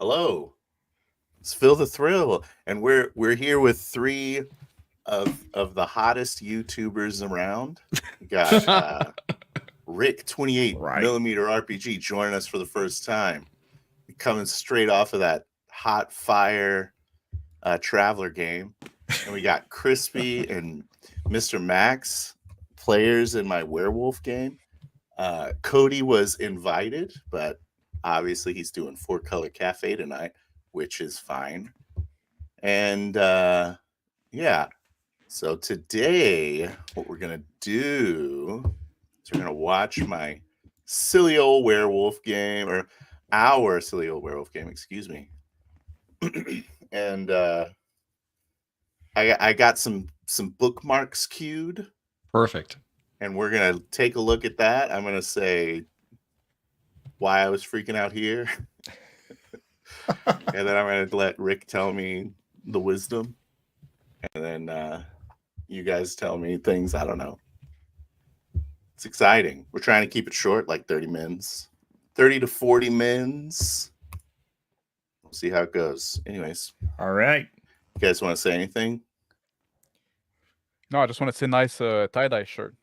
Hello, it's Phil the Thrill, and we're here with three of the hottest YouTubers around. We got Rick 28 millimeter RPG joining us for the first time, coming straight off of that hot fire Traveler game, and we got Crispy and Mr. Max, players in my Werewolf game. Cody was invited, but obviously he's doing 4-Color Cafe tonight, which is fine. And yeah, so today what we're going to do is we're going to watch my silly old werewolf game, or our silly old werewolf game, excuse me. And I got some bookmarks queued. Perfect. And we're going to take a look at that. I'm going to say why I was freaking out here. And then I'm going to let Rick tell me the wisdom. And then you guys tell me things I don't know. It's exciting. We're trying to keep it short, like 30 minutes. 30 to 40 minutes. We'll see how it goes. Anyways. All right. You guys want to say anything? No, I just want to say nice tie-dye shirt.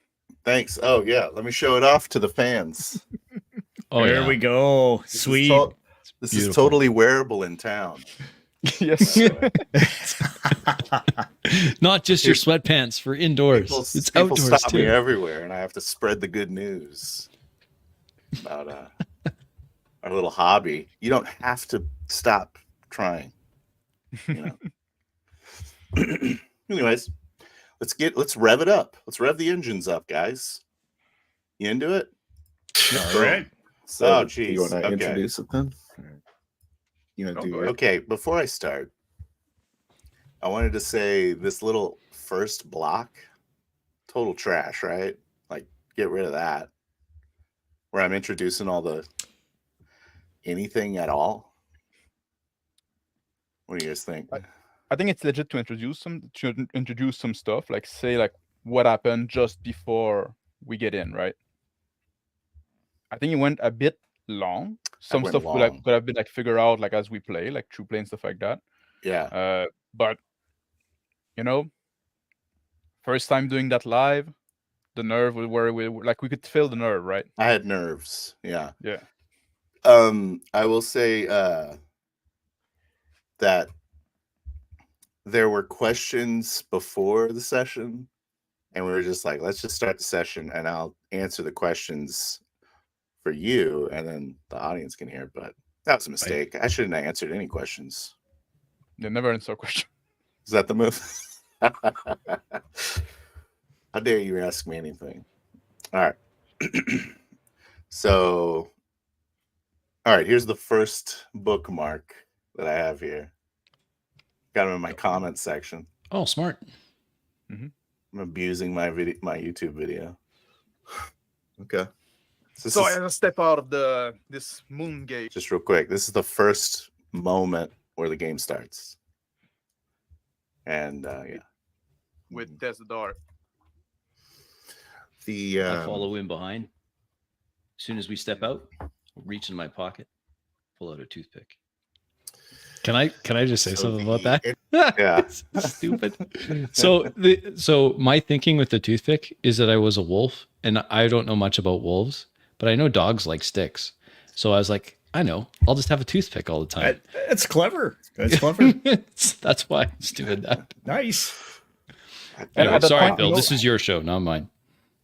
Thanks. Oh, yeah. Let me show it off to the fans. There we go. Sweet. This is totally wearable in town. Yes. Not just your sweatpants for indoors. It's people outdoors stop too. me everywhere, and I have to spread the good news about our little hobby. You don't have to stop trying. You know. Anyways, let's rev it up. Let's rev the engines up, guys. You into it? All right. So, geez. You want to introduce it then? You want to do it? Okay, before I start, I wanted to say this little first block, total trash, right? Like, get rid of that. Where I'm introducing all the anything at all. What do you guys think? I think it's legit to introduce some stuff, like say like what happened just before we get in, right? I think it went a bit long. Some stuff could have been like figured out like as we play, like through play and stuff like that. Yeah. But you know, first time doing that live, the nerve where we could feel the nerve, right? I had nerves. Yeah. Yeah. I will say that there were questions before the session, and we were just like, let's just start the session and I'll answer the questions for you, and then the audience can hear. But that was a mistake. I shouldn't have answered any questions. They never answer a question. Is that the move? How dare you ask me anything? All right. So, all right, here's the first bookmark that I have here. Got them in my comment section. Oh, smart. Mm-hmm. I'm abusing my YouTube video. Okay. So I have to step out of this moon gate. Just real quick. This is the first moment where the game starts. And yeah. With Tess the Dark. I follow in behind. As soon as we step out, reach in my pocket, pull out a toothpick. Can I just say something about that? Yeah. Stupid. So my thinking with the toothpick is that I was a wolf, and I don't know much about wolves, but I know dogs like sticks. So I was like, I know, I'll just have a toothpick all the time. That's clever. That's clever. That's why I was doing that. Nice. Anyway, sorry, Bill. This is your show, not mine.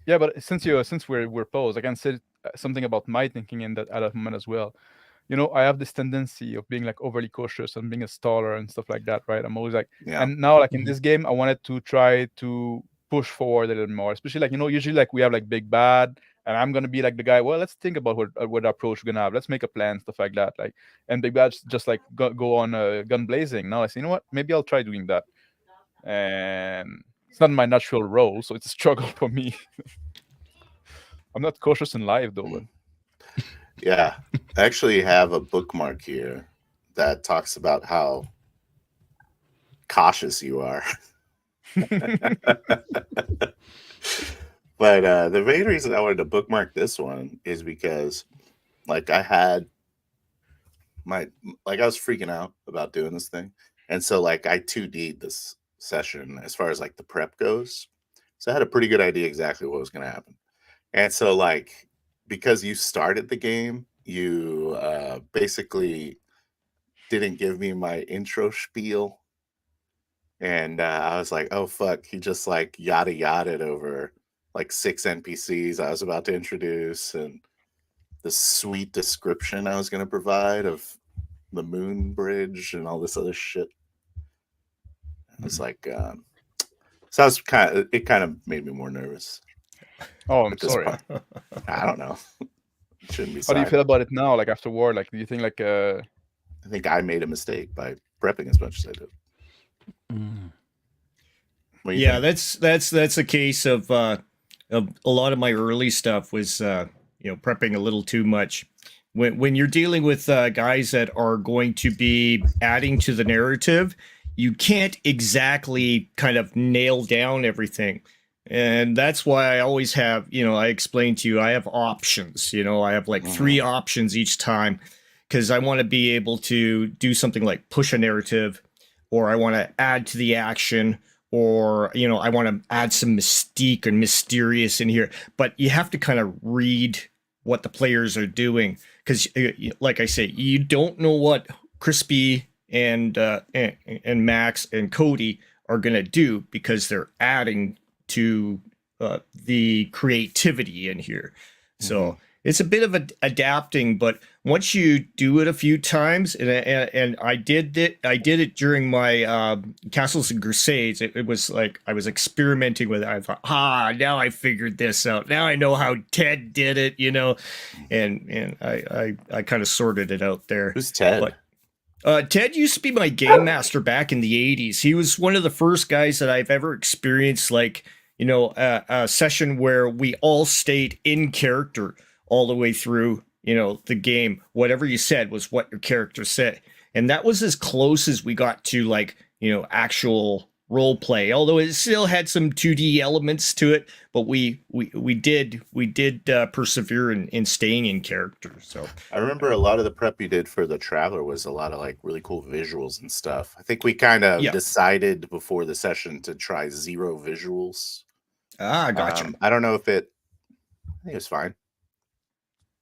Yeah, but since we're posed, I can say something about my thinking in that at that moment as well. You know, I have this tendency of being like overly cautious and being a staller and stuff like that, right? I'm always like, and now like in this game, I wanted to try to push forward a little more, especially like, you know, usually like we have like big bad, and I'm gonna be like the guy. Well, let's think about what approach we're gonna have. Let's make a plan, stuff like that. Like, and big bad's just like go on gun blazing. Now I say, you know what? Maybe I'll try doing that. And it's not my natural role, so it's a struggle for me. I'm not cautious in life though. But... Yeah, I actually have a bookmark here that talks about how cautious you are. But the main reason I wanted to bookmark this one is because, like, I had I was freaking out about doing this thing, and so like I 2D'd this session as far as like the prep goes. So I had a pretty good idea exactly what was going to happen, and so like because you started the game, you basically didn't give me my intro spiel, and I was like, oh fuck, he just like yada yada over like 6 NPCs I was about to introduce and the sweet description I was going to provide of the moon bridge and all this other shit. I was like, so I was it kind of made me more nervous. Oh, I'm sorry. I don't know. It shouldn't be. How do you feel about it now? Like after war, like do you think like I think I made a mistake by prepping as much as I did. Yeah, that's a case of a lot of my early stuff was prepping a little too much. When you're dealing with guys that are going to be adding to the narrative, you can't exactly kind of nail down everything. And that's why I always have, I explained to you, I have options. I have like 3 options each time because I want to be able to do something like push a narrative, or I want to add to the action, or, I want to add some mystique and mysterious in here. But you have to kind of read what the players are doing because, like I say, you don't know what Crispy and Max and Cody are going to do because they're adding to the creativity in here. So it's a bit of adapting, but once you do it a few times, and I did it during my Castles and Crusades. It was like I was experimenting with it. I thought, now I figured this out. Now I know how Ted did it, and I kind of sorted it out there. Who's Ted? But, Ted used to be my game master back in the 80s. He was one of the first guys that I've ever experienced, like, a session where we all stayed in character all the way through, the game. Whatever you said was what your character said. And that was as close as we got to like, actual role play, although it still had some 2D elements to it, but we did persevere in staying in character. So I remember a lot of the prep you did for the Traveler was a lot of like really cool visuals and stuff. I think we kind of decided before the session to try 0 visuals. Gotcha. I don't know if I think it was fine.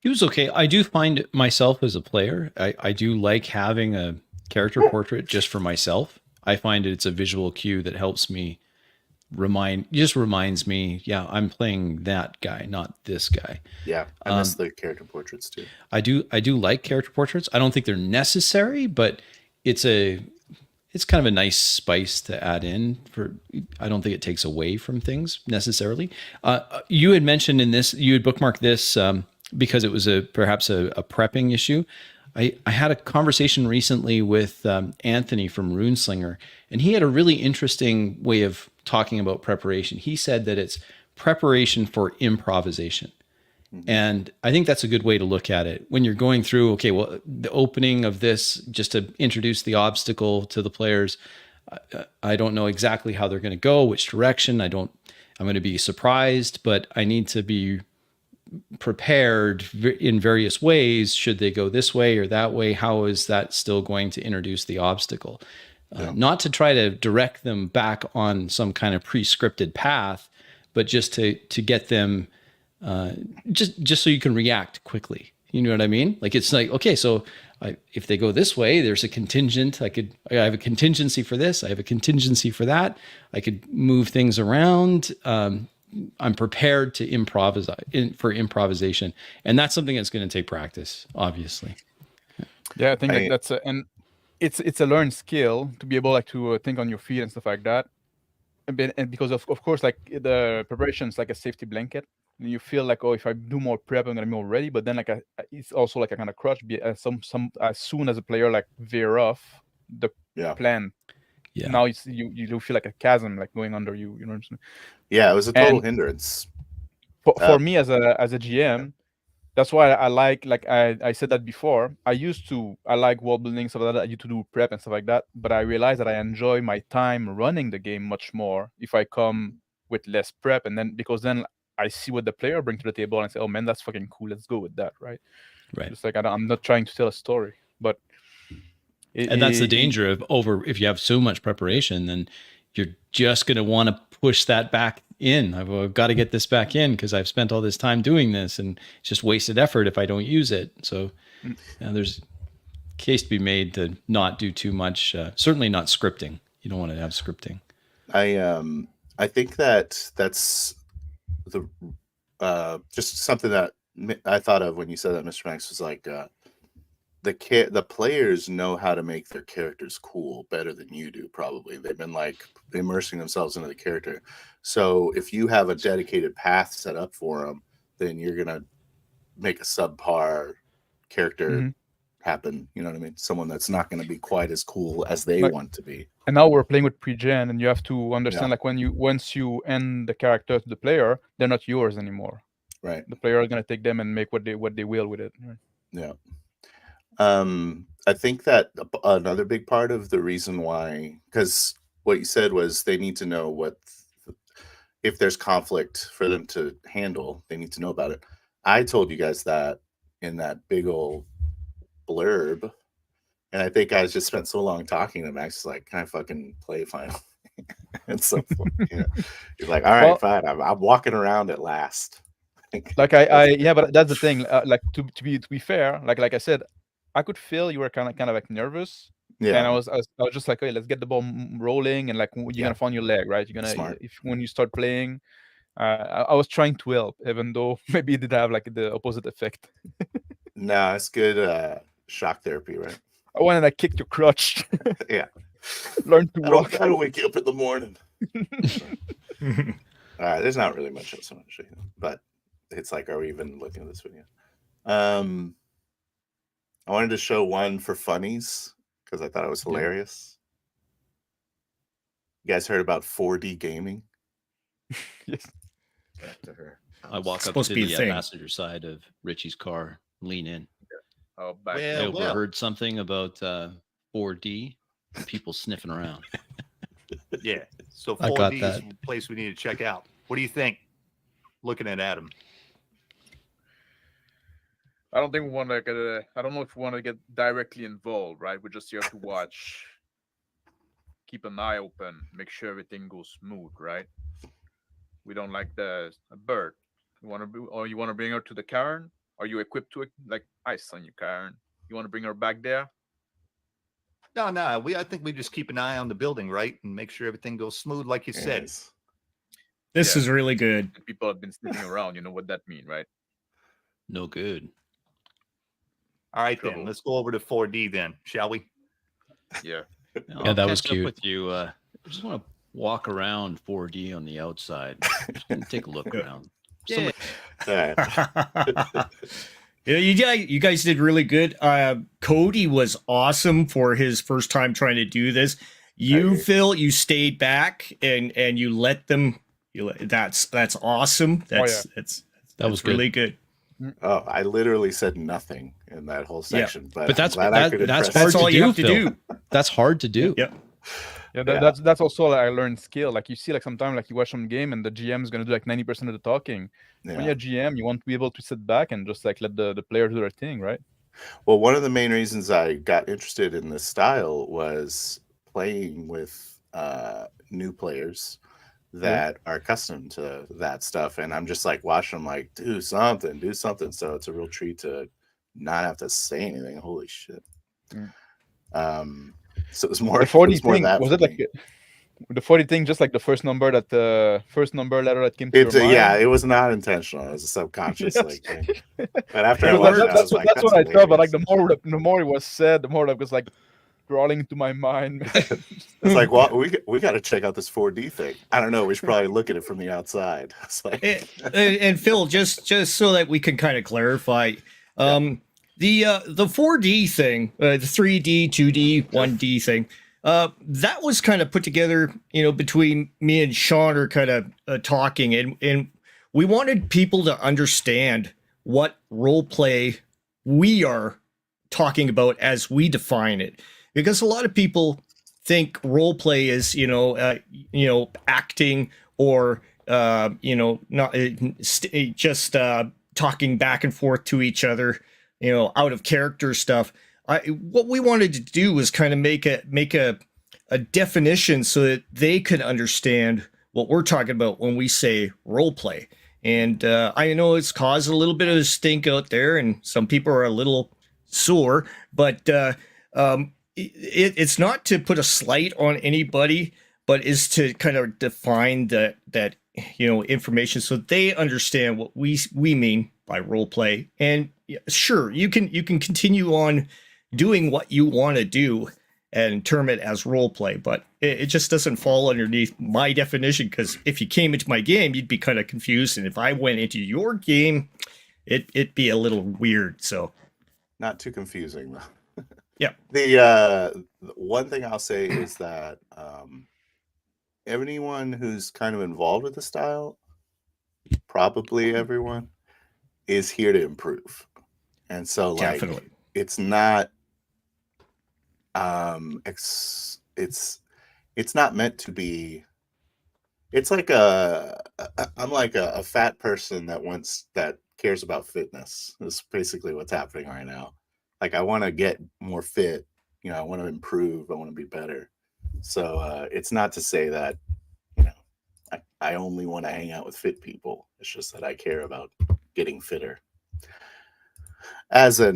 It was okay. I do find myself as a player, I do like having a character portrait just for myself. I find it's a visual cue that helps me reminds me, I'm playing that guy, not this guy. Yeah, I miss the character portraits too. I do like character portraits. I don't think they're necessary, but it's kind of a nice spice to add in. I don't think it takes away from things necessarily. You had mentioned you had bookmarked this because it was perhaps a prepping issue. I had a conversation recently with Anthony from Runeslinger, and he had a really interesting way of talking about preparation. He said that it's preparation for improvisation. And I think that's a good way to look at it. When you're going through, okay, well, the opening of this, just to introduce the obstacle to the players, I don't know exactly how they're going to go, which direction. I'm going to be surprised, but I need to be prepared in various ways. Should they go this way or that way? How is that still going to introduce the obstacle? Not to try to direct them back on some kind of pre-scripted path, but just to get them just so you can react quickly. You know what I mean? Like, it's like, okay, so if they go this way, there's a contingent. I have a contingency for this. I have a contingency for that. I could move things around. I'm prepared to for improvisation, and that's something that's going to take practice, obviously. Yeah, I think that's and it's a learned skill to be able to think on your feet and stuff like that. And because of course, like the preparation is like a safety blanket. You feel like, oh, if I do more prep, I'm gonna be more ready. But then it's also like a kind of crutch. As soon as a player like veer off the plan. Yeah. Now you do feel like a chasm like going under you. You know what I'm saying? Yeah, it was a total hindrance. For me as a GM, that's why I like I said that before. I like world building, stuff like that. I used to do prep and stuff like that. But I realized that I enjoy my time running the game much more if I come with less prep, because then I see what the player brings to the table and I say, oh man, that's fucking cool. Let's go with that, right? Right. Just like I'm not trying to tell a story. But And that's the danger of if you have so much preparation, then you're just going to want to push that back in. I've got to get this back in because I've spent all this time doing this, and it's just wasted effort if I don't use it. So there's a case to be made to not do too much. Certainly not scripting. You don't want to have scripting. I think that's the just something that I thought of when you said that, Mr. Max, was like the players know how to make their characters cool better than you do. Probably they've been like immersing themselves into the character. So if you have a dedicated path set up for them, then you're gonna make a subpar character happen. You know what I mean? Someone that's not going to be quite as cool as they want to be. And now we're playing with pre-gen, and you have to understand, like, once you end the character to the player, they're not yours anymore. Right. The player is going to take them and make what they will with it. Right? Yeah. I think that another big part of the reason why, because what you said was they need to know if there's conflict for them to handle, they need to know about it. I told you guys that in that big old blurb, and I think I just spent so long talking to Max, like, can I fucking play final? And so he's like, all right, fine, I'm walking around at last. Like I but that's the thing, like to be fair, like I said, I could feel you were kind of like nervous, and I was just like, okay, let's get the ball rolling, and like you're gonna find your leg, right? You're gonna when you start playing. I was trying to help, even though maybe it did have like the opposite effect. No, it's good shock therapy, right? I wanted to kick your crotch. Yeah. Learn to walk. I don't wake you up in the morning. There's not really much else I want to show you, but it's like, are we even looking at this video? I wanted to show one for funnies because I thought it was hilarious. You guys heard about 4D gaming? Yes. Back to her. I walk up to the passenger side of Richie's car, lean in. Oh, back. I overheard something about 4D and people sniffing around. Yeah, so 4D is a place we need to check out. What do you think? Looking at Adam. I don't think we want to get. I don't know if we want to get directly involved, right? We're just here to watch, keep an eye open, make sure everything goes smooth, right? We don't like a bird. You want to bring her to the cairn? Are you equipped to it? Like, I send you, Karen. You want to bring her back there? No. I think we just keep an eye on the building, right, and make sure everything goes smooth, like you said. This is really good. People have been sniffing around. You know what that means, right? No good. All right, then. Let's go over to 4D then, shall we? Yeah. Yeah, that was cute. With you, I just want to walk around 4D on the outside. Just gonna take a look around. Yeah. You guys did really good. Cody was awesome for his first time trying to do this. Phil, you stayed back and you let them. That's awesome. That was really good. Oh, I literally said nothing in that whole section, but that's hard to do. That's hard to do. Yep. Yeah, that's also like I learned skill. Like you see, like sometimes like you watch some game and the GM is gonna do like 90% of the talking. Yeah. When you're a GM, you want to be able to sit back and just like let the player do their thing, right? Well, one of the main reasons I got interested in this style was playing with new players that are accustomed to that stuff, and I'm just like watching them like do something. So it's a real treat to not have to say anything. Holy shit. So it was more. The 40 thing was it like the 40 thing, just like the first number letter that came to your mind? Yeah, it was not intentional. It was a subconscious like thing. But after I watched watched that's what I thought. But like the more it was said, the more it was like crawling into my mind. It's like, well, we got to check out this 4D thing. I don't know. We should probably look at it from the outside. It's like, and Phil, just so that we can kind of clarify, the 4D thing, the 3D, 2D, 1D thing, that was kind of put together, between me and Sean are kind of talking, and we wanted people to understand what role play we are talking about as we define it. Because a lot of people think role play is, acting or, not just talking back and forth to each other, out of character stuff. what we wanted to do was kind of make a definition so that they could understand what we're talking about when we say role play. And I know it's caused a little bit of a stink out there, and some people are a little sore, but it's not to put a slight on anybody, but is to kind of define that information so they understand what we mean by role play. And sure, you can continue on doing what you want to do and term it as role play, but it just doesn't fall underneath my definition, because if you came into my game, you'd be kind of confused, and if I went into your game, it'd be a little weird. So not too confusing though. Yeah. The one thing I'll say is that anyone who's kind of involved with the style, probably everyone, is here to improve. And so like definitely, it's not it's not meant to be. It's like I'm like a fat person that cares about fitness. That's basically what's happening right now. Like I want to get more fit, I want to improve, I want to be better. So it's not to say that I only want to hang out with fit people. It's just that I care about getting fitter. As a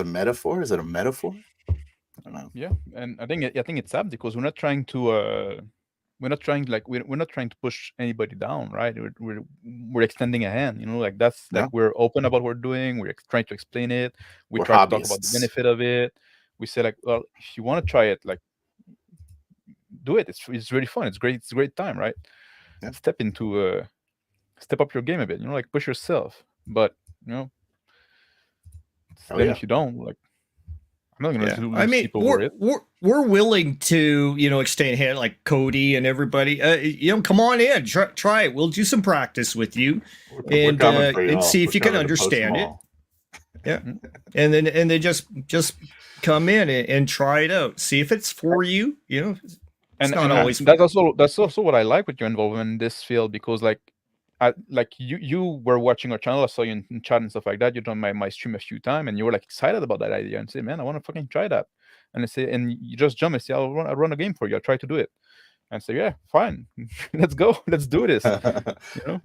metaphor, is it a metaphor? I don't know. Yeah, and I think it's apt because we're not trying to push anybody down, right? We're extending a hand, like that's like we're open about what we're doing. We're trying to explain it. We're trying to talk about the benefit of it. We say like, well, if you want to try it, like, do it. It's really fun. It's great. It's a great time, right? Yeah. Step up your game a bit. Like push yourself. But then if you don't, like, I'm not gonna lose people over it. We're willing to extend a hand, like Cody and everybody. Come on in, try it. We'll do some practice with you, and see if you can understand it. Yeah, and then just come in and try it out. See if it's for you. It's not always. That's also what I like with your involvement in this field, because like you were watching our channel. I saw you in chat and stuff like that. You done my stream a few times, and you were like excited about that idea and say, "Man, I want to fucking try that." And you just jump and say, "I'll run a game for you. I'll try to do it." And say, "Yeah, fine, let's go, let's do this."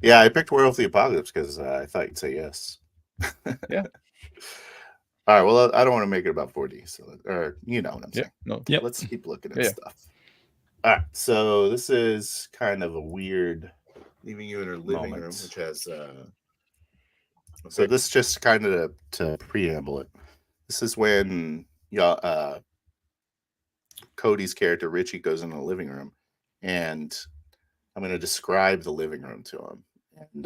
Yeah, I picked Werewolf the Apocalypse because I thought you'd say yes. Yeah. All right. Well, I don't want to make it about 4D, so what I'm saying. No. Yep. Let's keep looking at stuff. All right. So this is kind of a weird. Leaving you in her living room, which has so this just kind of to preamble it. This is when Cody's character Richie goes into the living room, and I'm going to describe the living room to him. And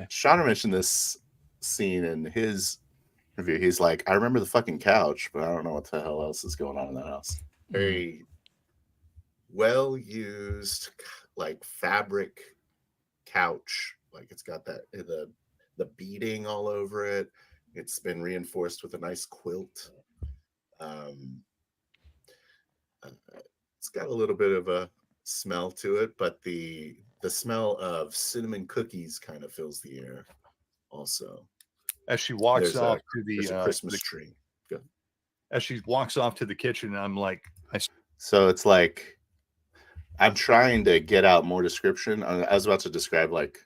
Shauna mentioned this scene in his review. He's like, I remember the fucking couch, but I don't know what the hell else is going on in that house. Very well used, like fabric couch, like it's got that the beading all over it. It's been reinforced with a nice quilt. It's got a little bit of a smell to it, but the smell of cinnamon cookies kind of fills the air also as she walks off to the Christmas tree. Good. As she walks off to the kitchen, I'm like, so it's like I'm trying to get out more description. I was about to describe like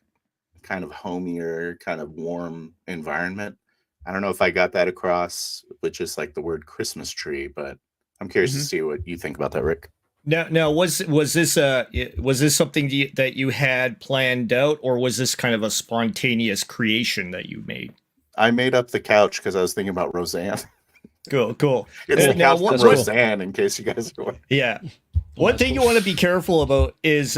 kind of homier, kind of warm environment. I don't know if I got that across with just like the word Christmas tree, but I'm curious to see what you think about that, Rick. Now was this something that you had planned out, or was this kind of a spontaneous creation that you made? I made up the couch because I was thinking about Roseanne. Cool. It's the couch from Roseanne, in case you guys are wondering. Yeah. One thing you want to be careful about is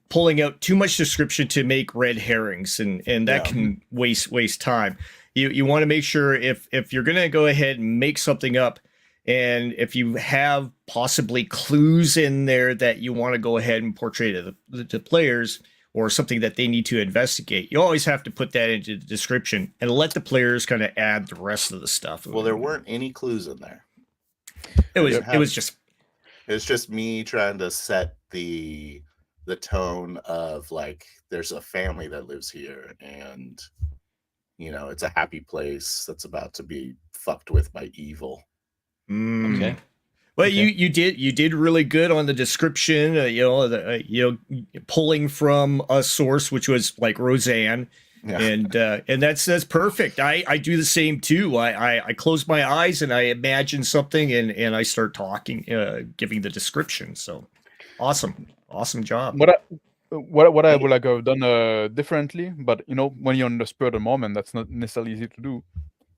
pulling out too much description to make red herrings, and that can waste time. You want to make sure if you're going to go ahead and make something up, and if you have possibly clues in there that you want to go ahead and portray to the players, or something that they need to investigate, you always have to put that into the description and let the players kind of add the rest of the stuff. Well, there weren't any clues in there. It was just me trying to set the tone of like there's a family that lives here, and it's a happy place that's about to be fucked with by evil. Okay. Well, Okay. you did really good on the description. Pulling from a source which was like Roseanne, and that's perfect. I do the same too. I close my eyes and I imagine something and I start talking, giving the description. So awesome job. What I would like have done differently, but when you're on the spur of the moment, that's not necessarily easy to do.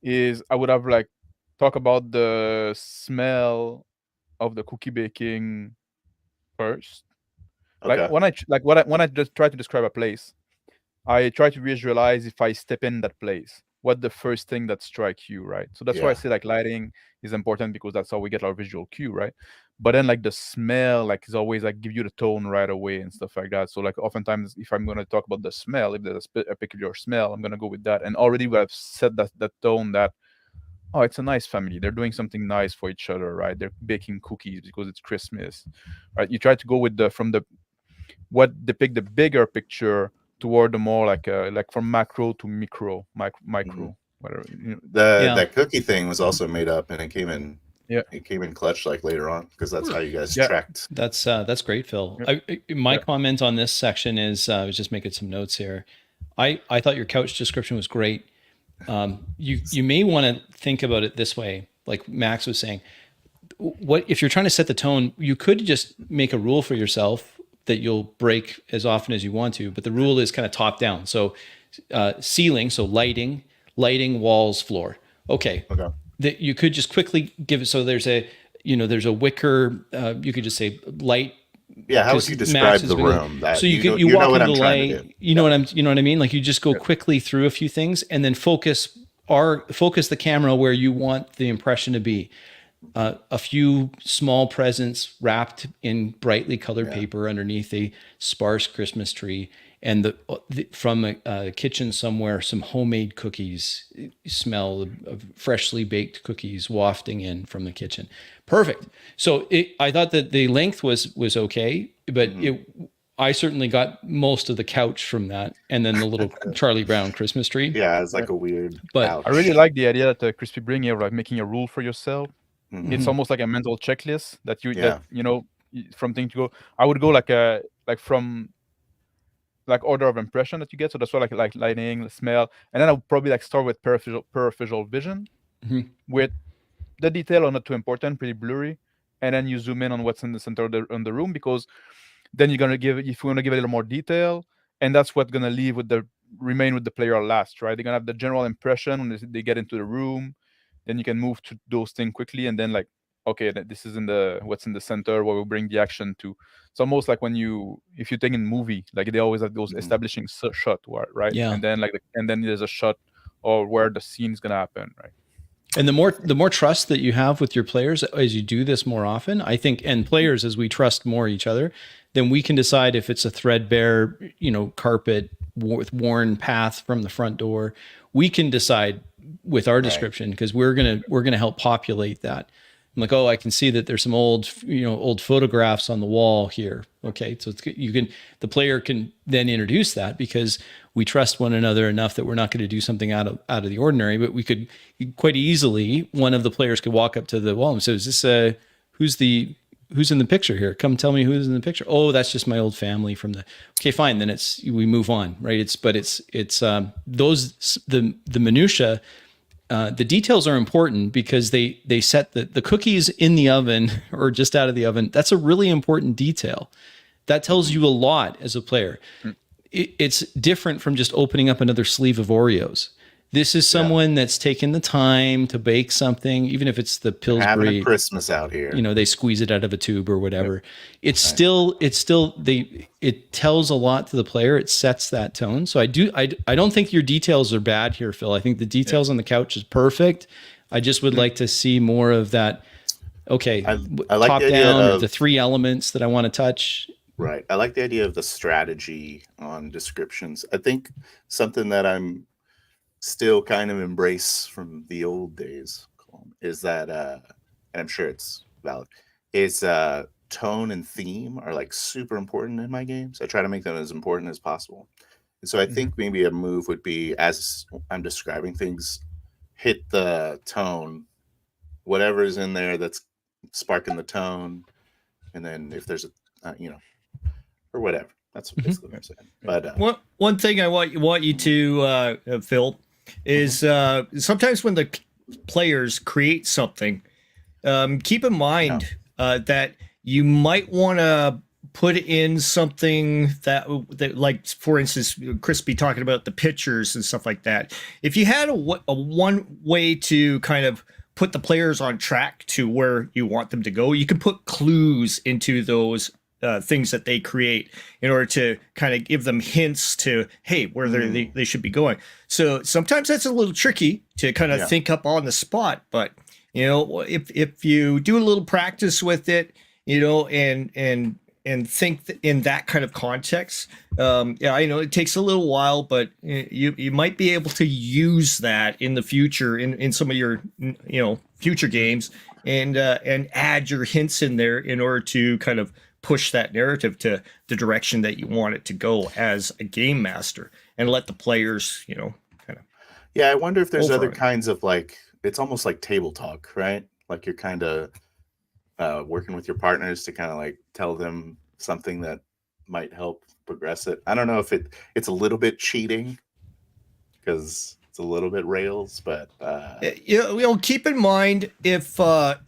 Is I would have like talk about the smell of the cookie baking first. Okay. Like when I just try to describe a place, I try to visualize if I step in that place, what the first thing that strikes you, right? So that's why I say like lighting is important, because that's how we get our visual cue, right? But then like the smell, like is always like give you the tone right away and stuff like that. So like oftentimes if I'm going to talk about the smell, if there's a peculiar smell, I'm going to go with that. And already I've set that tone that, oh, it's a nice family. They're doing something nice for each other, right? They're baking cookies because it's Christmas, right? You try to go with what depict the bigger picture toward the more like from macro to micro, whatever. That cookie thing was also made up, and it came in. Yeah, it came in clutch like later on, because that's how you guys tracked. That's great, Phil. My comment on this section is I was just making some notes here. I thought your couch description was great. You may want to think about it this way, like Max was saying. What if you're trying to set the tone? You could just make a rule for yourself that you'll break as often as you want to, but the rule is kind of top down. So ceiling, so lighting, walls, floor. Okay. That you could just quickly give it. So there's a wicker. You could just say light. Yeah, how would you describe the room? So you walk into the light. You know what I mean? Like you just go quickly through a few things and then focus the camera where you want the impression to be. A few small presents wrapped in brightly colored paper underneath a sparse Christmas tree, and from a kitchen somewhere, some homemade cookies, smell of freshly baked cookies wafting in from the kitchen. Perfect. So I thought that the length was okay, but I certainly got most of the couch from that, and then the little Charlie Brown Christmas tree. Yeah, it's like a weird. But couch. I really like the idea that Crispy bring here, like making a rule for yourself. It's almost like a mental checklist that from thing to go. I would go like from like order of impression that you get. So that's why like lighting, smell, and then I would probably like start with peripheral vision, with the detail are not too important, pretty blurry, and then you zoom in on what's in the center of the room, because then you're gonna give, if you want to give a little more detail, and that's what's gonna remain with the player last, right? They're gonna have the general impression when they get into the room. Then you can move to those things quickly, and then like, okay, this is what's in the center, where we bring the action to. It's almost like if you take in movie, like they always have those establishing shot, right? Yeah. And then then there's a shot or where the scene is gonna happen, right? And the more trust that you have with your players as you do this more often, I think, and players as we trust more each other, then we can decide if it's a threadbare, carpet with worn path from the front door. We can decide with our description, because we're gonna help populate that. I'm like, oh, I can see that there's some old photographs on the wall here. Okay, so the player can then introduce that, because we trust one another enough that we're not going to do something out of the ordinary. But we could quite easily, one of the players could walk up to the wall and say, "Is this who's in the picture here? Come tell me who's in the picture." Oh, that's just my old family from the. Okay, fine. Then we move on, right? It's the minutia. The details are important, because they set the cookies in the oven or just out of the oven. That's a really important detail. That tells you a lot as a player. It's different from just opening up another sleeve of Oreos. This is someone that's taken the time to bake something, even if it's the Pillsbury. Having a Christmas out here. They squeeze it out of a tube or whatever. It tells a lot to the player. It sets that tone. So I don't think your details are bad here, Phil. I think the details on the couch is perfect. I just would like to see more of that. Okay, I like top the idea down, of the three elements that I want to touch. Right. I like the idea of the strategy on descriptions. I think something that I'm still kind of embrace from the old days is that, and I'm sure it's valid, is tone and theme are like super important in my games. I try to make them as important as possible. And so I think maybe a move would be, as I'm describing things, hit the tone whatever's in there that's sparking the tone, and then if there's a or whatever. That's basically what I'm saying. But one thing I want you to Phil is sometimes when the players create something, keep in mind that you might want to put in something that like, for instance, Crispy talking about the pictures and stuff like that. If you had a one way to kind of put the players on track to where you want them to go, you can put clues into those things that they create in order to kind of give them hints to, hey, where they should be going. So sometimes that's a little tricky to kind of think up on the spot, but if you do a little practice with it, and think in that kind of context, I know it takes a little while, but you might be able to use that in the future in some of your future games, and add your hints in there in order to kind of push that narrative to the direction that you want it to go as a game master, and let the players kind of. Yeah, I wonder if there's other kinds of, like, it's almost like table talk, right? Like you're kind of working with your partners to kind of like tell them something that might help progress it. I don't know if it's a little bit cheating because it's a little bit rails, but keep in mind if a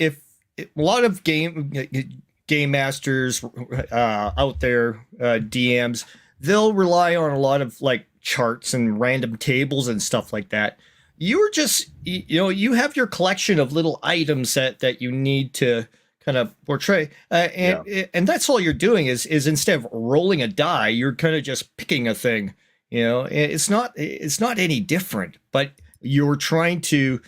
lot of game masters out there, DMs, they'll rely on a lot of like charts and random tables and stuff like that. You're just you have your collection of little items that you need to kind of portray, and that's all you're doing is instead of rolling a die, you're kind of just picking a thing. It's not any different, but you're trying to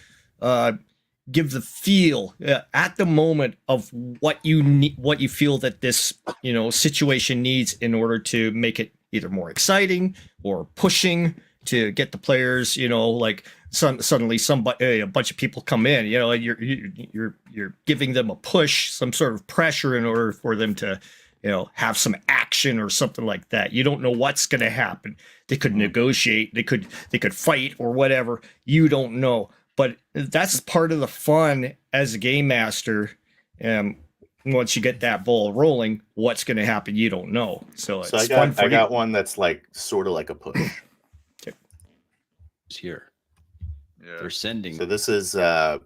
give the feel at the moment of what you need, what you feel that this situation needs in order to make it either more exciting or pushing to get the players, like suddenly somebody, a bunch of people come in, you're giving them a push, some sort of pressure in order for them to, have some action or something like that. You don't know what's going to happen. They could negotiate, they could fight or whatever. You don't know, but that's part of the fun as a game master. Once you get that ball rolling, what's going to happen, you don't know. So it's fun for you. I got one that's like sort of like a push. Here. Yeah. They're sending. So this is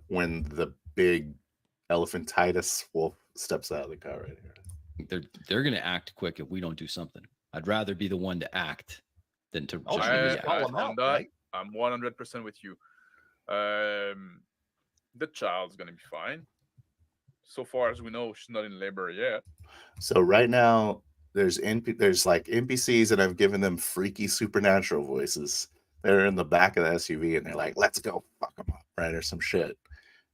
when the big elephantitis wolf steps out of the car right here. They're going to act quick if we don't do something. I'd rather be the one to act than to just react. I'm 100% with you. The child's going to be fine. So far as we know, she's not in labor yet. So right now, there's like NPCs, and I've given them freaky supernatural voices. They're in the back of the SUV, and they're like, "Let's go fuck them up," right, or some shit.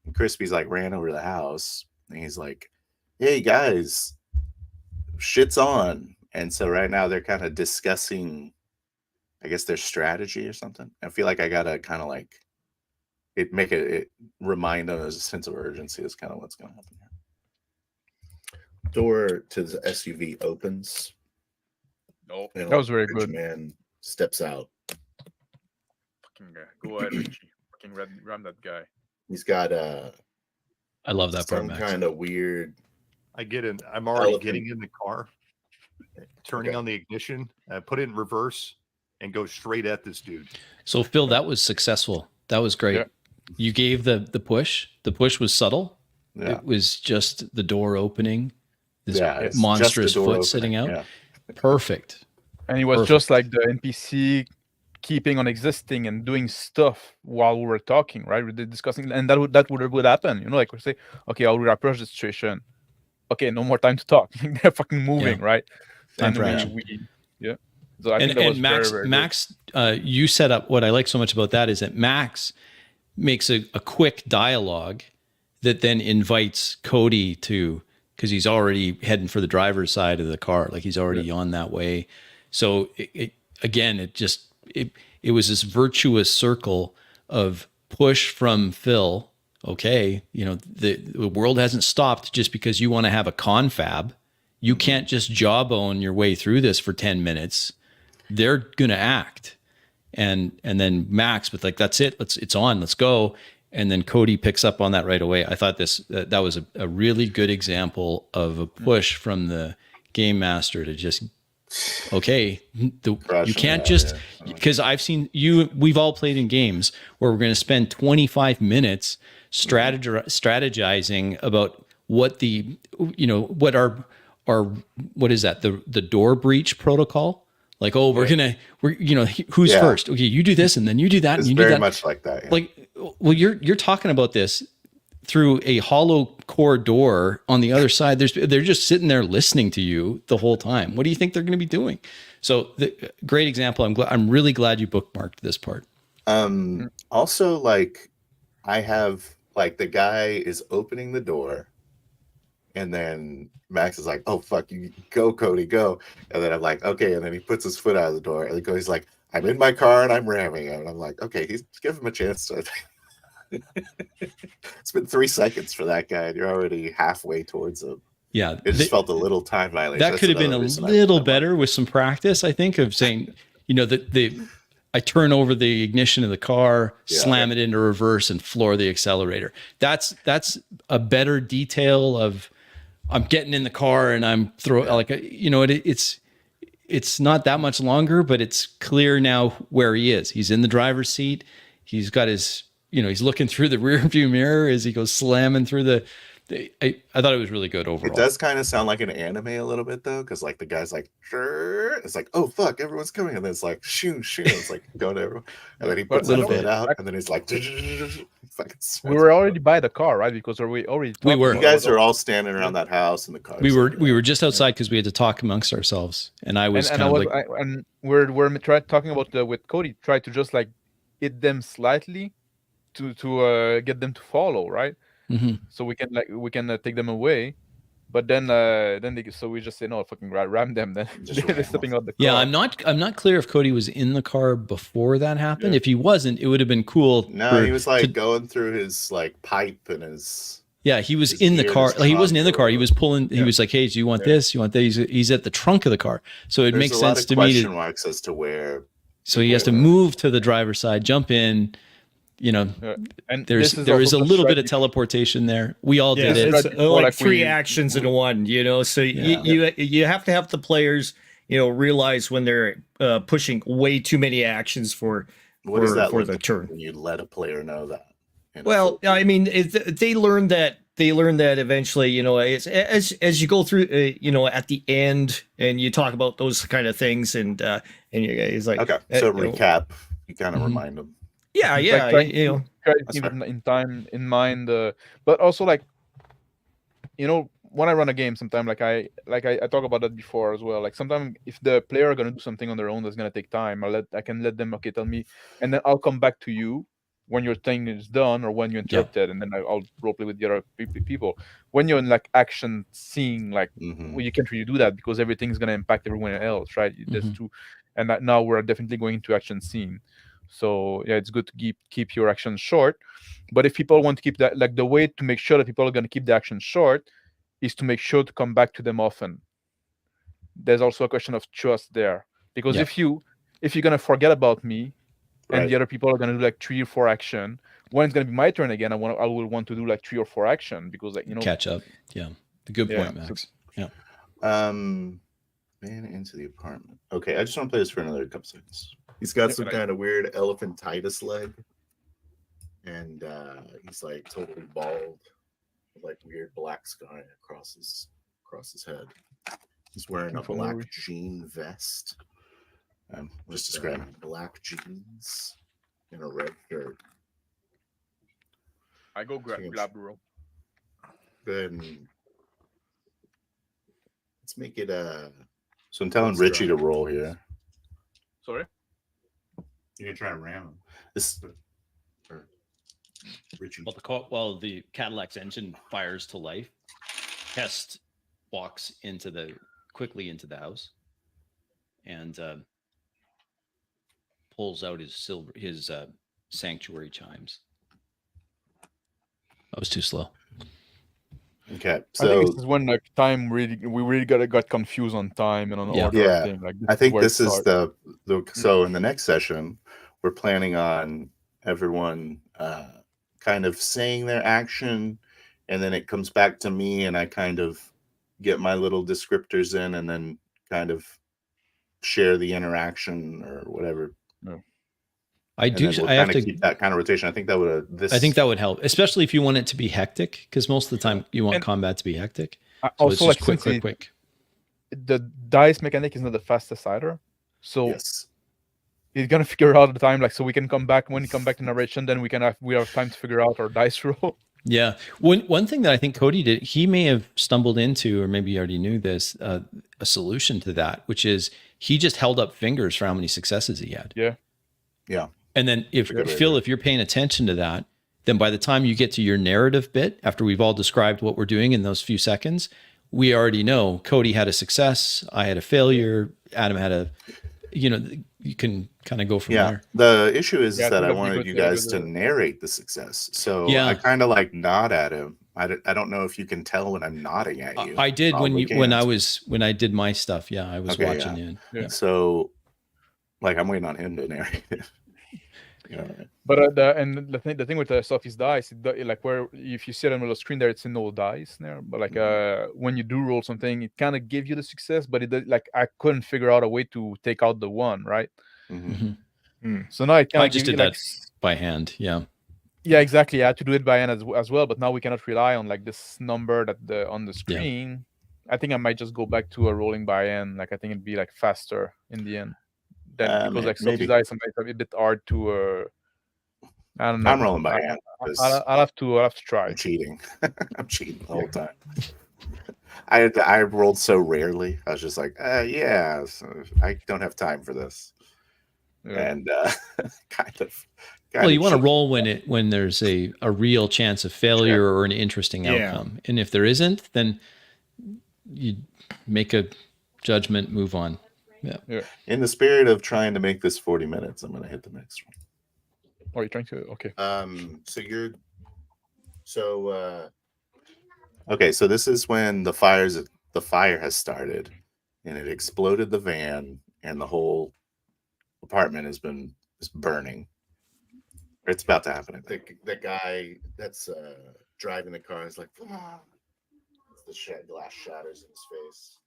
And Crispy's like ran over to the house, and he's like, "Hey guys, shit's on." And so right now they're kind of discussing, I guess, their strategy or something. I feel like I gotta kind of like it remind them as a sense of urgency is kind of what's going to happen here. Door to the SUV opens. Nope. That was very good. Man steps out. Fucking go ahead, Richie. Fucking ram that guy. He's got I love that part, some Max. kind of weird. I'm already getting in the car, turning on the ignition, put it in reverse, and go straight at this dude. So Phil, that was successful. That was great. Yeah. You gave the push. The push was subtle. Yeah. It was just the door opening. This It's monstrous just the door foot opening. sitting out. Yeah. Perfect. And it was just like the NPC keeping on existing and doing stuff while we were talking, right? We were discussing, and that would happen. Like we say, okay, I'll approach the situation. Okay, no more time to talk. They're fucking moving, right? Time for we- action. yeah. So I think that was Max, very, very Max, you set up what I like so much about that is that Max makes a quick dialogue that then invites Cody to, because he's already heading for the driver's side of the car, like he's already on that way. So it was this virtuous circle of push from Phil. Okay, the world hasn't stopped just because you want to have a confab. You can't just jawbone your way through this for 10 minutes. They're going to act. And then Max with like, that's it. It's on, let's go. And then Cody picks up on that right away. I thought that was a really good example of a push from the game master to just, okay, you can't just, because I've seen we've all played in games where we're going to spend 25 minutes strategizing about what what is that? The door breach protocol? Like, oh, who's first? Okay, you do this and then you do that. It's and you do very that. much like that. Yeah. Like, well, you're talking about this through a hollow core door on the other side. They're just sitting there listening to you the whole time. What do you think they're going to be doing? So great example. I'm really glad you bookmarked this part. Also, like, I have, like, the guy is opening the door and then Max is like, oh, fuck, you go, Cody, go. And then I'm like, okay. And then he puts his foot out of the door and he's like, I'm in my car and I'm ramming him. And I'm like, okay, give him a chance to. It's been 3 seconds for that guy, and you're already halfway towards him. Yeah, it just felt a little time violation. That could have been a little better with some practice, I think, of saying, I turn over the ignition of the car, slam it into reverse, and floor the accelerator. That's a better detail of I'm getting in the car and I'm it's not that much longer, but it's clear now where he is. He's in the driver's seat. He's got his, he's looking through the rear view mirror as he goes slamming through I thought it was really good overall. It does kind of sound like an anime a little bit though, because like the guy's like, sure. It's like, oh fuck, everyone's coming, and then it's like, shoo. It's like going to everyone, and then he puts a bit out, and then he's like, we were already by the car, right? Because we already you guys are all standing around that house in the car. We were just outside because we had to talk amongst ourselves, and I was and we're talking about with Cody, try to just like hit them slightly to get them to follow, right? Mm-hmm. So we can take them away, but then we just say no, fucking ram them. Then they're stepping out the car. Yeah, I'm not clear if Cody was in the car before that happened. Yeah. If he wasn't, it would have been cool. No, he was like going through his like pipe and his. Yeah, he was in the car. Like, he wasn't in the car. He was pulling. He was like, "Hey, do you want this? You want that?" He's at the trunk of the car. So it makes sense to me. Question marks as to where. So he has to move to the driver's side, jump in. And there is a little bit of teleportation there. We all did it. It's like 3 actions in one, so you have to have the players, realize when they're pushing way too many actions for the turn. When you let a player know that. Well, I mean, they learn that eventually, as you go through, at the end, and you talk about those kind of things, and it's like, okay, so recap, you kind of remind them. Yeah, try to keep it in mind, but also like, when I run a game, sometimes I talk about that before as well. Like sometimes if the player are gonna do something on their own that's gonna take time, I can let them tell me, and then I'll come back to you when your thing is done or when you interrupted, and then I'll roleplay with the other people. When you're in like action scene, like well, you can't really do that because everything's gonna impact everyone else, right? There's two, and now we're definitely going to action scene. So yeah, it's good to keep your actions short. But if people want to keep that, like the way to make sure that people are going to keep the actions short is to make sure to come back to them often. There's also a question of trust there, because if you're going to forget about me and the other people are going to do like 3 or 4 action, when it's going to be my turn again, I will want to do like 3 or 4 action, because catch up. Yeah, the good point, Max. So, man into the apartment. Okay, I just want to play this for another couple seconds. He's got some kind of weird elephantitis leg, and he's like totally bald, with like weird black scarring across his head. He's wearing a black jean vest. I'm just describing black jeans and a red shirt. I go grab bro. Then let's make it So I'm telling Richie to roll here. Sorry. You're gonna try to ram him. Richie. While the Cadillac's engine fires to life, Hest walks quickly into the house and pulls out his sanctuary chimes. That was too slow. Okay, so I think this is when like time we really got confused on time and on order. Yeah, thing. Like, I think this is the so in the next session we're planning on everyone kind kind of saying their action, and then it comes back to me, and I kind of get my little descriptors in, and then kind of share the interaction or whatever. No. I do. We'll I have to keep that kind of rotation. I think that would. I think that would help, especially if you want it to be hectic, because most of the time you want combat to be hectic. So also, it's just like quick. The dice mechanic is not the fastest either, so yes. he's gonna figure out the time, like, so we can come back when we come back to narration. Then we have time to figure out our dice roll. Yeah. One thing that I think Cody did, he may have stumbled into, or maybe you already knew this, a solution to that, which is he just held up fingers for how many successes he had. Yeah. Yeah. And then if you're paying attention to that, then by the time you get to your narrative bit, after we've all described what we're doing in those few seconds, we already know Cody had a success, I had a failure, Adam had a, you can kind of go from there. The issue is that I wanted you guys to narrate the success. So I kind of like nod at him. I don't know if you can tell when I'm nodding at you. I did when I did my stuff. Yeah, I was watching you. Yeah. So like I'm waiting on him to narrate it. But the thing with the Sophie's dice, like where if you see it on the screen there, it's in no dice there. But like when you do roll something, it kind of gives you the success, but it like I couldn't figure out a way to take out the one, right? So now I just did that by hand. Yeah. Yeah, exactly. I had to do it by hand as well, but now we cannot rely on like this number that on the screen. Yeah. I think I might just go back to a rolling by hand. Like I think it'd be like faster in the end. Then because like Sophie's dice sometimes a bit hard to. I don't know. I'm rolling by hand. I'll have to try. I'm cheating. I'm cheating the whole time. I rolled so rarely. I was just like, so I don't have time for this. Yeah. And kind of. Well, you want to roll when there's a real chance of failure or an interesting outcome, and if there isn't, then you make a judgment, move on. Yeah. In the spirit of trying to make this 40 minutes, I'm going to hit the next one. Are you trying to? Okay. So this is when the fire has started, and it exploded the van, and the whole apartment is burning. It's about to happen. I think the guy that's driving the car is like, the glass shatters in his face,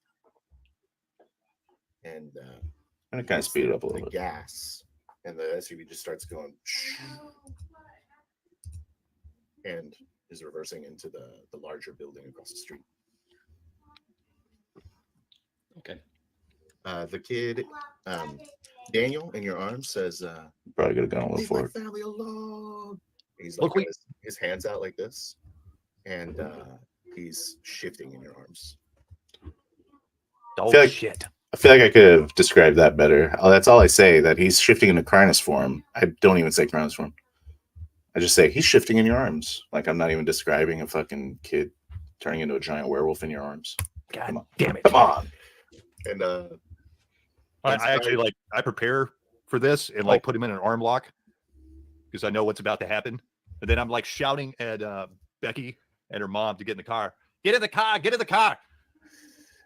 and I'm gonna kind of speed it up a little bit. Gas, and the SUV just starts going, and is reversing into the larger building across the street. Okay. The kid, Daniel, in your arms says, "Probably gonna go a little forward. Leave my family alone." He's like his hands out like this, and he's shifting in your arms. Oh shit! I feel like I could have described that better. That's all I say. That he's shifting into Crinus form. I don't even say Crinus form. I just say he's shifting in your arms. Like I'm not even describing a fucking kid turning into a giant werewolf in your arms. God damn it! Come on. And I actually I prepare for this and put him in an arm lock because I know what's about to happen. And then I'm like shouting at Becky and her mom to get in the car. Get in the car! Get in the car!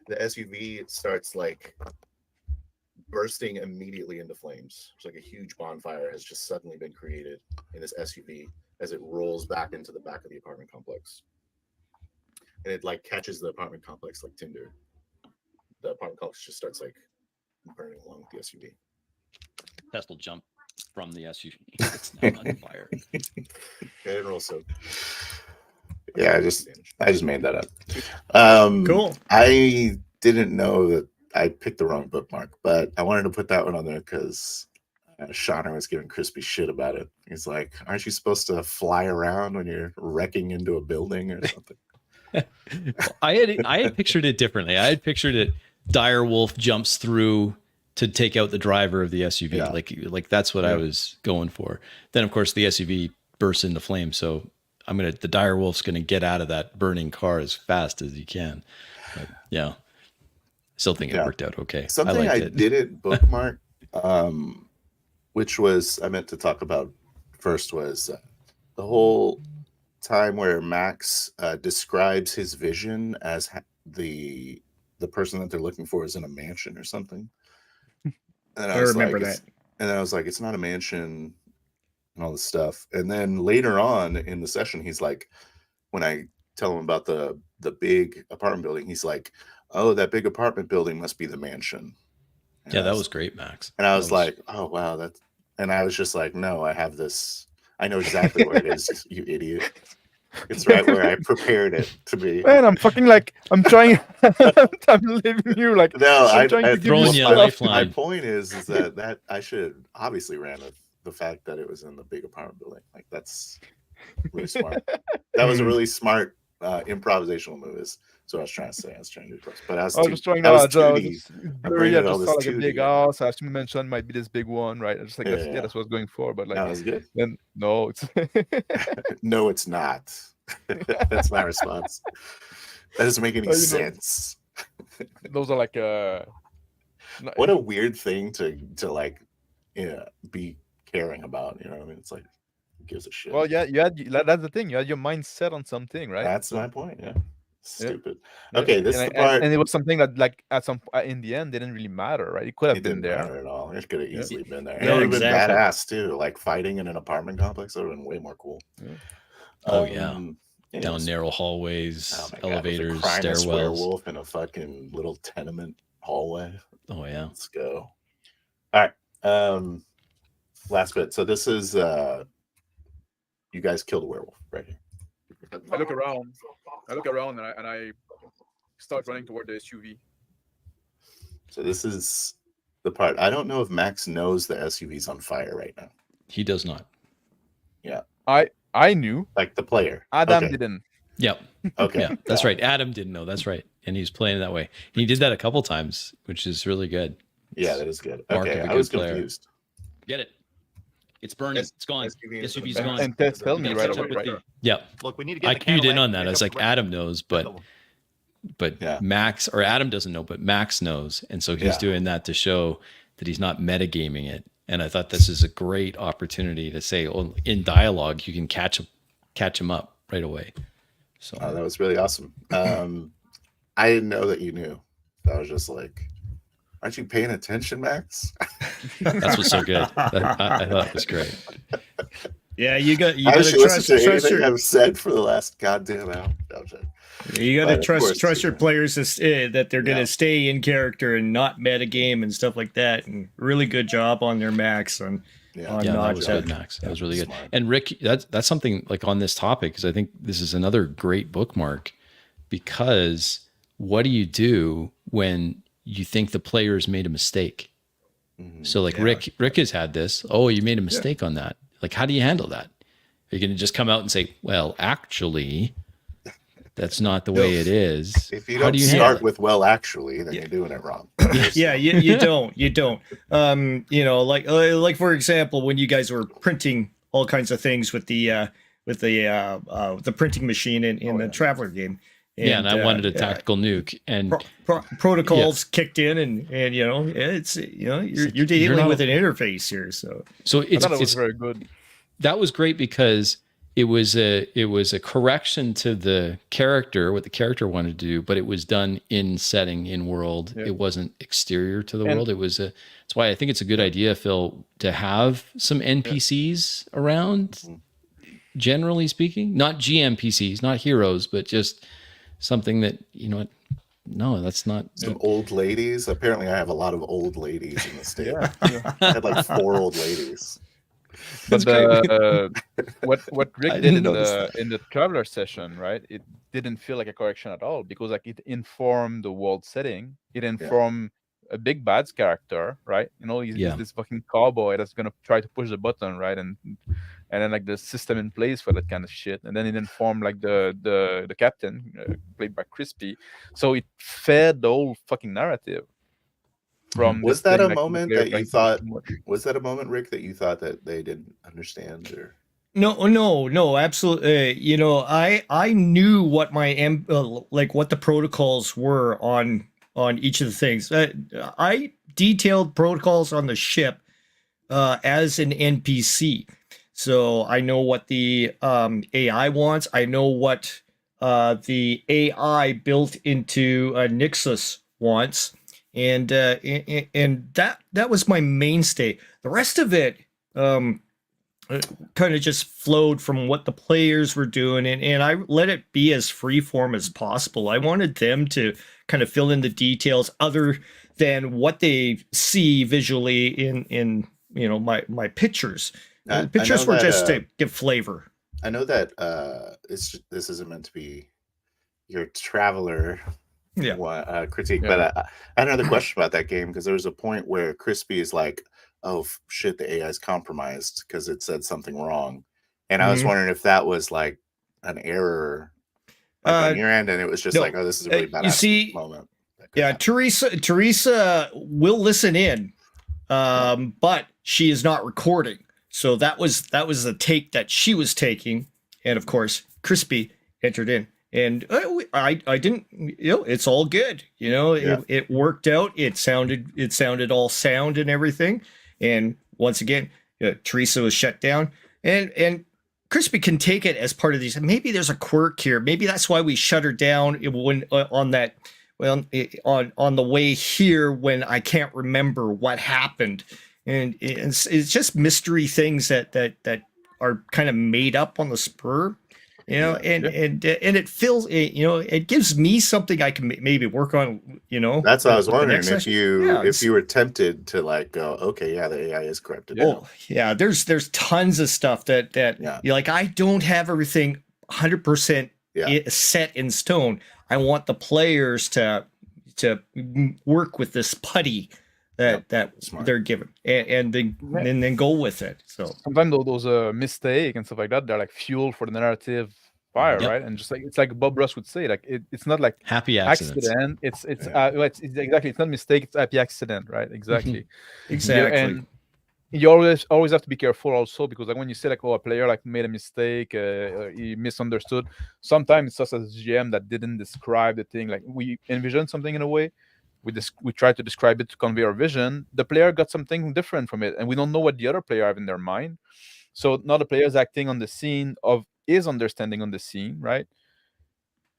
The SUV starts like bursting immediately into flames. It's like a huge bonfire has just suddenly been created in this SUV as it rolls back into the back of the apartment complex. And it like catches the apartment complex like tinder. The apartment complex just starts like burning along with the SUV. Test will jump from the SUV. It's now on fire. It rolls so. Yeah, I just made that up. Cool. I didn't know that I picked the wrong bookmark, but I wanted to put that one on there because Shawner was giving Crispy shit about it. He's like, "Aren't you supposed to fly around when you're wrecking into a building or something?" I had pictured it differently. I had pictured it. Dire Wolf jumps through to take out the driver of the SUV. Yeah. Like that's what I was going for. Then of course the SUV bursts into flames. So the Dire Wolf's gonna get out of that burning car as fast as he can. But, yeah. Still think it worked out okay. Something I didn't bookmark, which was I meant to talk about first was the whole time where Max describes his vision as the person that they're looking for is in a mansion or something. And I remember that. And I was like, it's not a mansion. and all this stuff. And then later on in the session, he's like, when I tell him about the big apartment building, he's like, "Oh, that big apartment building must be the mansion." And Yeah, that was great, Max. And I was like, "Oh wow, that's." And I was just like, "No, I have this. I know exactly where it is, you idiot. It's right where I prepared it to be." Man, I'm fucking like, I'm trying. I'm leaving you like. No, I'm trying to give throwing you you a stuff. lifeline. my point is that I should obviously ran with the fact that it was in the big apartment building. Like that's really smart. That was a really smart improvisational move. Is so I was trying to say. I was trying to do this, but I was just trying that to. was I 2D. just I'm blurry. bringing I all just this saw like a 2D big in. house. I assume you mentioned might be this big one, right? I just like Yeah. that's what I was going for. But like, That was good. then no, it's No, it's not. That's my response. That doesn't make any sense. Those are like What a weird thing to like, be caring about. You know what I mean? It's like, who gives a shit? Well, yeah, you had that's the thing. You had your mind set on something, right? That's So, my point. Yeah. Stupid. yeah. Okay, this is and, the part. and it was something that like at some in the end didn't really matter, right? It could have It been didn't there. matter at all. It could have easily been there. And Yeah, it would have exactly. been badass too. Like fighting in an apartment complex. That would have been way more cool. Yeah. Oh, yeah. Down Down narrow hallways, Oh my God, elevators, with a crimeless stairwells. werewolf in a fucking little tenement hallway. Oh yeah. Let's go. All right. Last bit. So this is you guys killed a werewolf right here. I look around. And I start running toward the SUV. So this is the part. I don't know if Max knows the SUV's on fire right now. He does not. I knew. Like the player. Adam Okay. didn't. Yep. Okay. Yeah, that's right. Adam didn't know. That's right. And he's playing that way. He did that a couple times, which is really good. Yeah, that is good. Mark Okay, of a I was good player. confused. Get it. It's burning. It's gone. SUV's gone. And tell me You right gotta away. catch up with Right? the- Yep. Look, we need to get I the cued in Cadillac on that. I was like, Adam knows, but Yeah. Max or Adam doesn't know, but Max knows. And so he's Yeah. doing that to show that he's not metagaming it. And I thought this is a great opportunity to say, oh, in dialogue, you can catch him up right away. So Oh, that was really awesome. I didn't know that you knew. I was just like, aren't you paying attention, Max? that's what's so good. I thought it was great. Yeah, you got I to should listen trust to anything your I've said for the last goddamn hour. No, I'm joking. you got to But of course, trust your players that they're going Yeah. to stay in character and not metagame and stuff like that. And really good job on their Max on Yeah. on Yeah, not that was good, Max. That was really good. Smart. And Rick, that's something like on this topic, because I think this is another great bookmark. Because what do you do when you think the players made a mistake? Mhm. So like Rick has had this. Oh, you made a mistake on that. Like, how do you handle that? Are you going to just come out and say, well, actually, that's not the way it is? If you How don't do you handle start it? with well, actually, then you're doing it wrong. Yeah, you don't. Like for example, when you guys were printing all kinds of things with the printing machine in the Traveler game. Yeah, and I wanted a tactical nuke, and protocols kicked in, and it's you're dealing not- with an interface here, so I thought it was very good. that was great because it was a correction to the character, what the character wanted to do, but it was done in setting, in world. Yeah. It wasn't exterior to the And- world. That's why I think it's a good idea, Phil, to have some NPCs around, generally speaking, not GMPCs, not heroes, but just something that, no, that's not. Some old ladies. Apparently, I have a lot of old ladies in the state. Yeah. I had like 4 old ladies. But what Rick I did didn't in notice the traveler session, right? It didn't feel like a correction at all because like it informed the world setting. It informed a big bad's character, right? He's this fucking cowboy that's gonna try to push the button, right? And then like the system in place for that kind of shit. And then it informed like the captain played by Crispy. So it fed the whole fucking narrative. Was that a moment that you thought? Was that a moment, Rick, that you thought that they didn't understand? Or No, absolutely. I knew what my what the protocols were on each of the things. I detailed protocols on the ship as an NPC, so I know what the AI wants. I know what the AI built into Nixus wants. And that was my mainstay. The rest of it, kind of just flowed from what the players were doing, and I let it be as freeform as possible. I wanted them to kind of fill in the details other than what they see visually in my pictures. The pictures were just to give flavor. I know that this isn't meant to be your traveler critique, but I had another question about that game, because there was a point where Crispy is like, oh shit, the AI is compromised because it said something wrong, and I was wondering if that was like an error on your end, and it was just like, oh, this is a really badass moment. Yeah, Teresa will listen in, but she is not recording. So that was the take that she was taking, and of course, Crispy entered in, and I didn't. It's all good. It worked out. It sounded all sound and everything. And once again, Teresa was shut down, and Crispy can take it as part of these. Maybe there's a quirk here. Maybe that's why we shut her down when on the way here when I can't remember what happened. And it's just mystery things that are kind of made up on the spur, and it fills it gives me something I can maybe work on. That's what I was wondering, if you were tempted to like go, okay, yeah, the AI is corrupted. Oh yeah, there's tons of stuff that like I don't have everything 100% set in stone. I want the players to work with this putty that they're given, and then go with it. So sometimes those mistakes and stuff like that, they're like fuel for the narrative fire, right? And just like it's like Bob Ross would say, like it's not like happy accident. It's exactly, it's not mistake, it's happy accident, right? Exactly. Exactly. And you always have to be careful also, because like when you say like, oh, a player like made a mistake, he misunderstood, sometimes it's us as GM that didn't describe the thing. Like we envisioned something in a way, we try to describe it to convey our vision. The player got something different from it, and we don't know what the other player have in their mind. So now the player is acting on the scene of his understanding on the scene, right?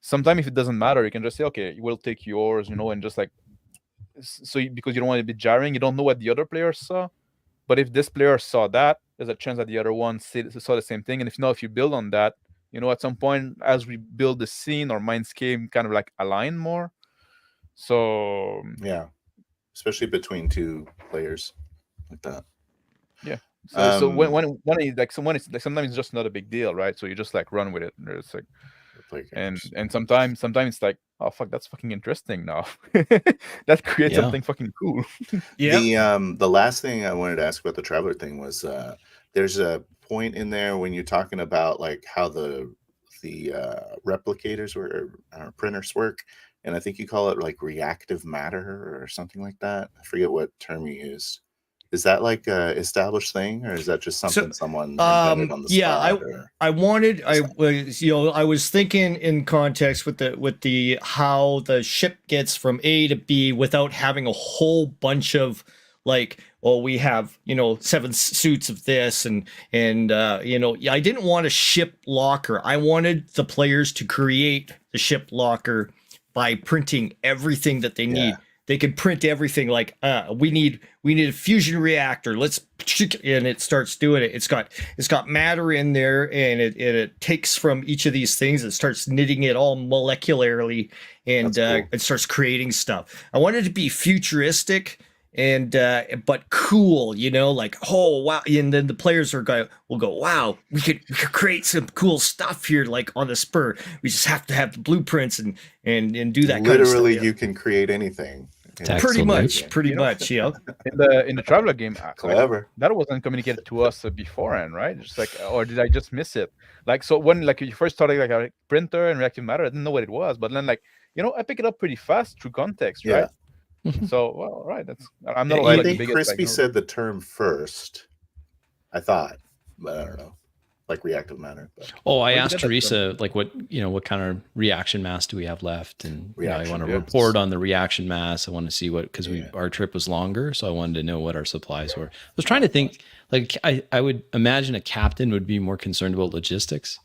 Sometimes if it doesn't matter, you can just say, okay, we'll take yours, and just like, so because you don't want to be jarring, you don't know what the other player saw. But if this player saw that, there's a chance that the other one saw the same thing. And if you build on that, at some point as we build the scene, our minds came kind of like align more. So yeah, especially between two players like that. Yeah. So when it's like, sometimes it's just not a big deal, right? So you just like run with it. And it's like, and sometimes it's like, oh fuck, that's fucking interesting now. That creates something fucking cool. Yeah. The last thing I wanted to ask about the traveler thing was there's a point in there when you're talking about like how the replicators printers work, and I think you call it like reactive matter or something like that. I forget what term you used. Is that like a established thing, or is that just something someone invented on the spot? I was thinking in context with the how the ship gets from A to B without having a whole bunch of like, well, we have 7 suits of this, and I didn't want a ship locker. I wanted the players to create the ship locker by printing everything that they need. They could print everything like we need a fusion reactor. And it starts doing it. It's got matter in there, and it takes from each of these things. It starts knitting it all molecularly, and it starts creating stuff. I wanted it to be futuristic and but cool, like, oh wow. And then the players will go, wow, we could create some cool stuff here, like on the spur. We just have to have the blueprints and do that. Literally, kind of stuff, you can create anything. Pretty much. Yeah. In the Traveler game, clever. That wasn't communicated to us beforehand, right? Just like, or did I just miss it? Like, so when like you first started like a printer and reactive matter, I didn't know what it was, but then like I pick it up pretty fast through context, right? So well, right. I'm not. I think Crispy said the term first. I thought, but I don't know. Like reactive matter. But. Oh, I asked Teresa like what kind of reaction mass do we have left, and I want to report on the reaction mass. I want to see because our trip was longer, so I wanted to know what our supplies were. I was trying to think, like I would imagine a captain would be more concerned about logistics.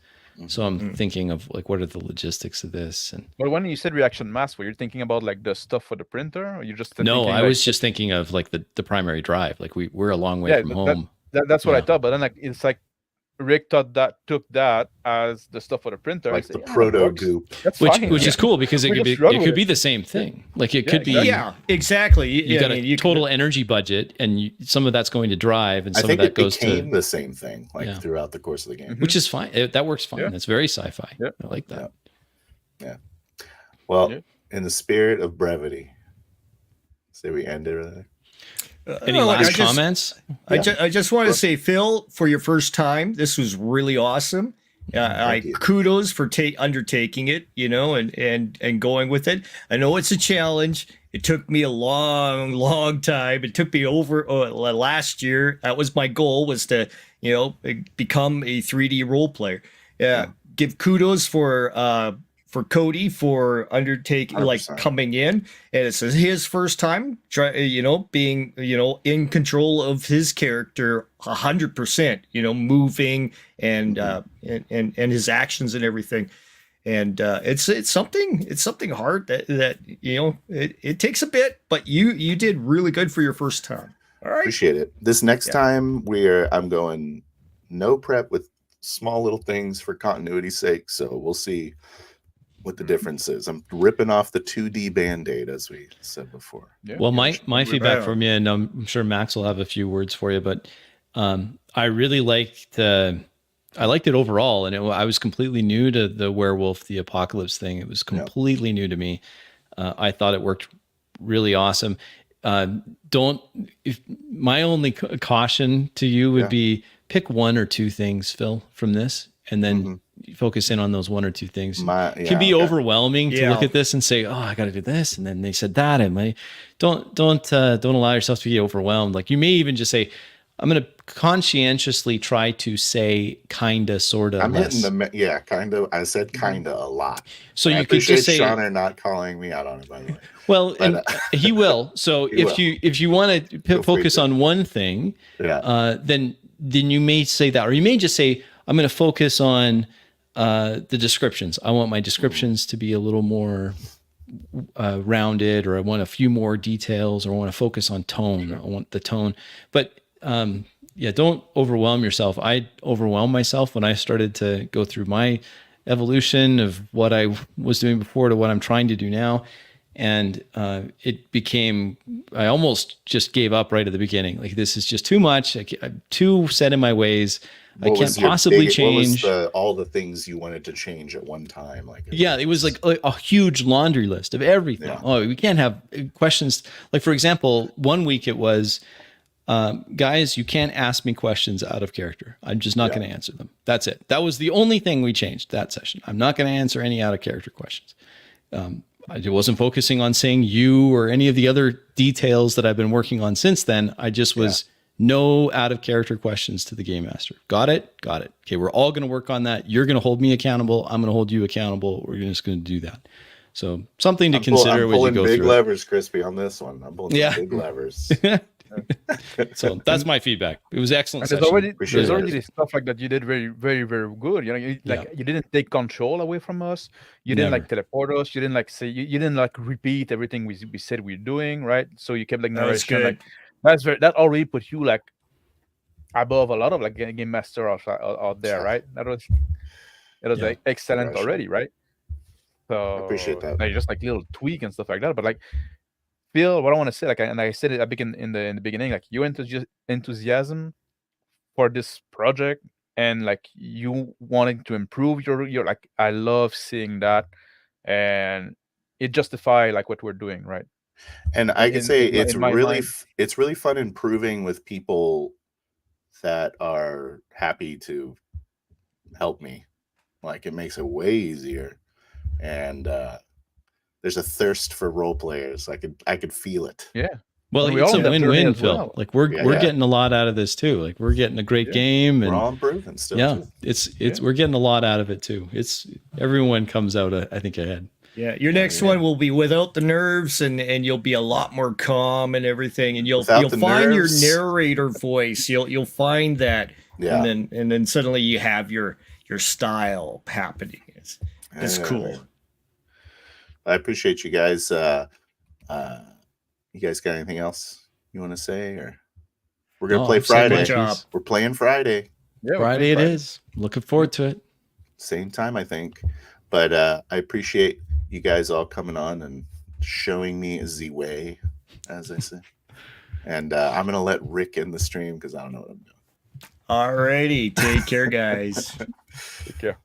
So I'm thinking of like, what are the logistics of this? And but when you said reaction mass, were you thinking about like the stuff for the printer, or you just I was just thinking of like the primary drive. Like we're a long way from home. That's what I thought. But then like it's like Rick took that as the stuff for the printer. Like I the said, "Yeah, proto it works. goop. That's which fine." is cool because We it just run could with be it. the same thing. Like it Yeah, could be. exactly. Yeah, exactly. You got a total energy budget, and some of that's going to drive, and I some think of that it goes became to, the same thing Yeah. throughout the course of the game. which is fine. That works fine. Yeah. That's very sci-fi. Yeah. I like that. Well, Yeah. in the spirit of brevity, say we end it there. Any last comments? I just want to say, Phil, for your first time, this was really awesome. Thank you. Kudos for undertaking it, and going with it. I know it's a challenge. It took me a long time. It took me over last year. That was my goal, was to, become a 3D role player. Give kudos for Cody for undertaking, 100%. coming in, and it's his first time being in control of his character 100%, moving and his actions and everything. And it's something hard that it takes a bit, but you did really good for your first time. All right, Appreciate it. This next time I'm going no prep with small little things for continuity's sake, so we'll see what the difference is. I'm ripping off the 2D Band-Aid, as we said before. Yeah. Well, my feedback better. from you, and I'm sure Max will have a few words for you, but I really liked it overall, and I was completely new to the Werewolf, the Apocalypse thing. It was completely new to me. I thought it worked really awesome. My only caution to you would be pick one or two things, Phil, from this, and then focus in on those one or two things. It can be overwhelming to look at this and say, "Oh, I got to do this," and then they said that, and don't allow yourself to be overwhelmed. Like, you may even just say, "I'm going to conscientiously try to say kinda, sorta, I'm less." hitting kinda. I said kinda a lot. So I you could just say, Shauna not calling me out on it, by the way. well, But, and he will. So if you want to focus on one thing, then you may say that, or you may just say, "I'm going to focus on the descriptions. I want my descriptions to be a little more rounded, or I want a few more details, or I want to focus on tone. I want the tone." But don't overwhelm yourself. I overwhelmed myself when I started to go through my evolution of what I was doing before to what I'm trying to do now. And I almost just gave up right at the beginning. Like, this is just too much. I'm too set in my ways. I can't possibly change. What was all the things you wanted to change at one time? It was like a huge laundry list of everything. Yeah. Oh, we can't have questions. Like, for example, one week it was, guys, you can't ask me questions out of character. I'm just not going to answer them. That's it. That was the only thing we changed that session. I'm not going to answer any out of character questions. I wasn't focusing on saying you or any of the other details that I've been working on since then. I just was no out of character questions to the game master. Got it? Got it. Okay, we're all going to work on that. You're going to hold me accountable. I'm going to hold you accountable. We're just going to do that. So something to consider when you go big through levers, Crispy, on this one. I'm pulling some big levers. So that's my feedback. It was excellent. There's session. already stuff like that you did very, very, very good. You didn't take control away from us. You didn't teleport us. You didn't say you didn't repeat everything we said we're doing, right? So you kept narration. That already put you above a lot of game master out there, right? It was excellent already, right? So I appreciate that. Just little tweak and stuff like that, but Phil, what I want to say, and I said it in the beginning, your enthusiasm for this project, and you wanting to improve your I love seeing that, and it justifies what we're doing, right? And I can say it's really fun improving with people that are happy to help me. It makes it way easier, and there's a thirst for role players. I could feel it. Yeah. Well, it's a win-win, Phil. Well. We're getting a lot out of this too. We're getting a great game, and we're all improving still. Yeah, too. We're getting a lot out of it too. Everyone comes out, I think, ahead. Yeah, your next one will be without the nerves, and you'll be a lot more calm and everything, and you'll find your narrator voice. You'll find that, and then suddenly you have your style happening. It's cool. I appreciate you guys. You guys got anything else you want to say, or we're gonna play Friday? We're playing Friday. Yeah, Friday it is. Looking forward to it. Same time, I think. But I appreciate you guys all coming on and showing me the way, as I say. And I'm gonna let Rick in the stream because I don't know what I'm doing. Alrighty, take care, guys. Take care.